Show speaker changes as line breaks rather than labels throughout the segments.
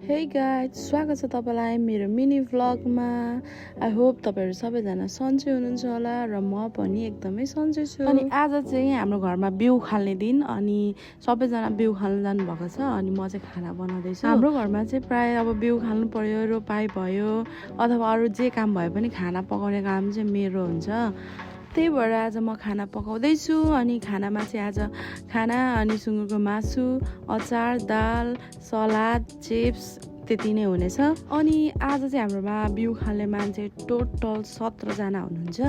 Hey guys स्वागत छ तपाईलाई मेरो मिनी भ्लगमा। आई होप तपाईहरु सबैजना सन्चै हुनुहुन्छ होला र म पनि एकदमै सन्चै छु। अनि आज चाहिँ हाम्रो घरमा बिउ खाल्ने दिन अनि सबैजना बिउ खाल्न जानु भएको छ अनि म चाहिँ खाना बनाउँदै छु। हाम्रो घरमा चाहिँ प्राय अब बिउ खाल्नु पर्यो, रोपाई भयो अथवा अरु जे काम भए पनि खाना पकाउने काम चाहिँ मेरो हुन्छ। त्यही भएर आज म खाना पकाउँदैछु अनि खानामा चाहिँ आज खाना अनि सुँगुरको मासु, अचार, दाल, सलाद, चिप्स त्यति नै हुनेछ। अनि आज चाहिँ हाम्रोमा बिउ खाल्ने मान्छे टोटल 17 जना हुनुहुन्छ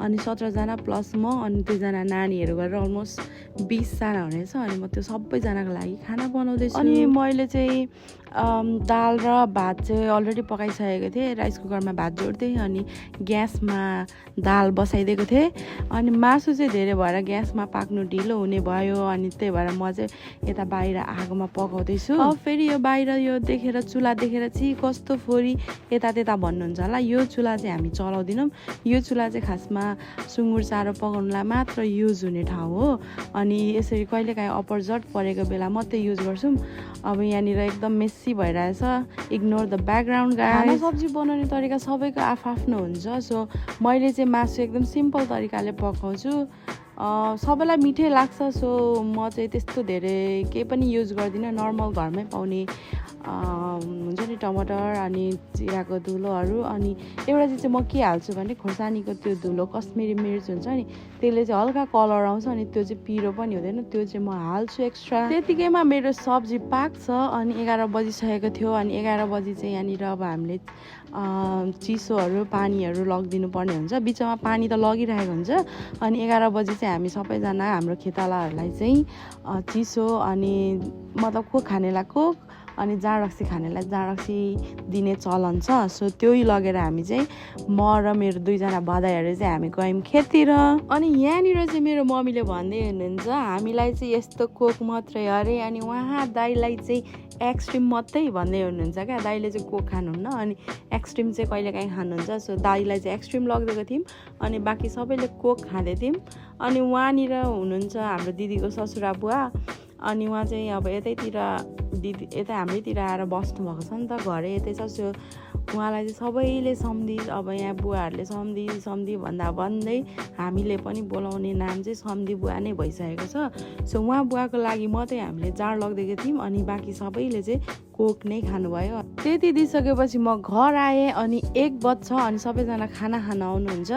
अनि 17 जना प्लस म अनि 2 जना नानीहरू गरेर अलमोस्ट 20 जना हुनेछ। अनि म त्यो सबैजनाको लागि खाना बनाउँदैछु। अनि मैले चाहिँ दाल र भात चाहिँ अलरेडी पकाइसकेको थिएँ। राइस कुकरमा भात जोड्दै अनि ग्यासमा दाल बसाइदिएको थिएँ। अनि मासु चाहिँ धेरै भएर ग्यासमा पाक्नु ढिलो हुने भयो अनि त्यही भएर म चाहिँ यता बाहिर आगोमा पकाउँदैछु। फेरि यो बाहिर यो देखेर चुला देखेर चाहिँ कस्तो फोरी यता त्यता भन्नुहुन्छ होला। यो चुला चाहिँ हामी चलाउँदैनौँ। यो चुला चाहिँ खासमा सुँगुर चारो पकाउनुलाई मात्र युज हुने ठाउँ हो। अनि यसरी कहिलेकाहीँ अपरझट परेको बेला मात्रै युज गर्छौँ। अब यहाँनिर एकदम मेसी भइरहेछ। Ignore the background guys. खाना सब्जी बनाउने तरिका सबैको आफआफ्नो हुन्छ। सो मैले चाहिँ मासु एकदम सिम्पल तरिकाले पकाउँछु। सबैलाई मिठै लाग्छ। सो म चाहिँ त्यस्तो धेरै केही पनि युज गर्दिनँ। नर्मल घरमै पाउने हुन्छ नि टमाटर अनि जिराको धुलोहरू अनि एउटा चाहिँ म के हाल्छु भने खोर्सानीको त्यो धुलो कश्मिरी मिर्च हुन्छ नि त्यसले चाहिँ हल्का कलर आउँछ अनि त्यो चाहिँ पिरो पनि हुँदैन। त्यो चाहिँ म हाल्छु एक्स्ट्रा। त्यतिकैमा मेरो सब्जी पाक्छ अनि 11 बजिसकेको थियो। अनि 11 बजी चाहिँ यहाँनिर अब हामीले चिसोहरू पानीहरू लगिदिनु पर्ने हुन्छ। बिचमा पानी त लगिरहेको हुन्छ। अनि 11 बजी चाहिँ हामी सबैजना हाम्रो खेतालाहरूलाई चाहिँ चिसो अनि मतलब कोक खानेलाई कोक अनि जाँड रक्सी खानेलाई जाँड रक्सी दिने चलन छ। सो त्यही लगेर हामी चाहिँ म र मेरो 2 जना भदाइहरू चाहिँ हामी गयौँ खेततिर। अनि यहाँनिर चाहिँ मेरो मम्मीले भन्दै हुनुहुन्छ हामीलाई चाहिँ यस्तो कोक मात्रै अरे अनि उहाँ दाइलाई चाहिँ एक्सट्रिम मात्रै भन्दै हुनुहुन्छ क्या। दाइले चाहिँ कोक खानुहुन्न अनि एक्सट्रिम चाहिँ कहिलेकाहीँ खानुहुन्छ। सो दाइलाई चाहिँ एक्सट्रिम लगिदिएको थियौँ अनि बाँकी सबैले कोक खाँदै थियौँ। अनि उहाँनिर हुनुहुन्छ हाम्रो दिदीको ससुरा बुवा अनि उहाँ चाहिँ अब यतैतिर दिदी यता हाम्रैतिर आएर बस्नुभएको छ नि त। घरै यतै छ। सो उहाँलाई चाहिँ सबैले सम्धि अब यहाँ बुवाहरूले सम्धि भन्दा भन्दै हामीले पनि बोलाउने नाम चाहिँ सम्धि बुवा नै भइसकेको छ। सो उहाँ बुवाको लागि मात्रै हामीले जाँड लगिदिएको थियौँ अनि बाँकी सबैले चाहिँ कोक नै खानुभयो। त्यति दिइसकेपछि म घर आएँ अनि 1 बज्छ अनि सबैजना खाना खान आउनुहुन्छ।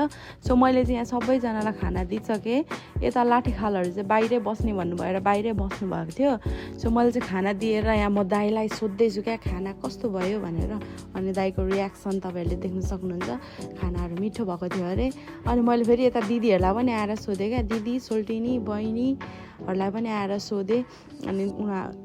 सो मैले चाहिँ यहाँ सबैजनालाई खाना दिइसकेँ। यता लाठीखालहरू चाहिँ बाहिरै बस्ने भन्नुभएर बाहिरै बस्नु भएको थियो। सो मैले चाहिँ खाना दिएर यहाँ म दाइलाई सोध्दैछु क्या खाना कस्तो भयो भनेर। अनि दाइको रियाक्सन तपाईँहरूले देख्न सक्नुहुन्छ। खानाहरू मिठो भएको थियो अरे। अनि मैले फेरि यता दिदीहरूलाई पनि आएर सोधेँ क्या। दिदी सोल्टिनी बहिनीहरूलाई पनि आएर सोधेँ अनि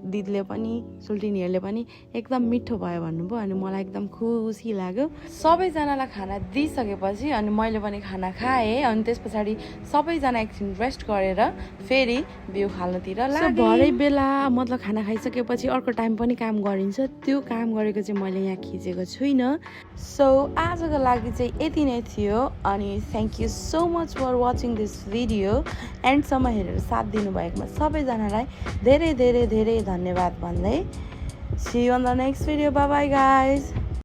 दिदीले पनि सोल्टिनीहरूले पनि एकदम मिठो भयो भन्नुभयो। अनि मलाई एकदम खुसी लाग्यो। सबैजनालाई खाना दिइसकेपछि अनि मैले पनि खाना खाएँ। अनि त्यस पछाडि सबैजना एकछिन रेस्ट गरेर फेरि बिउ खाल्नतिर लाग्यो। भरे बेला मतलब खाना खाइसकेपछि अर्को टाइम पनि काम गरिन्छ। त्यो काम गरेको चाहिँ मैले यहाँ खिचेको छुइनँ। सो आजको लागि चाहिँ यति नै थियो अनि thank you so much for watching this video. एन्डसम्म हेरेर साथ दिनुभएकोमा सबैजनालाई धेरै धेरै धेरै धन्यवाद भन्दै see you on the next video. Bye bye guys.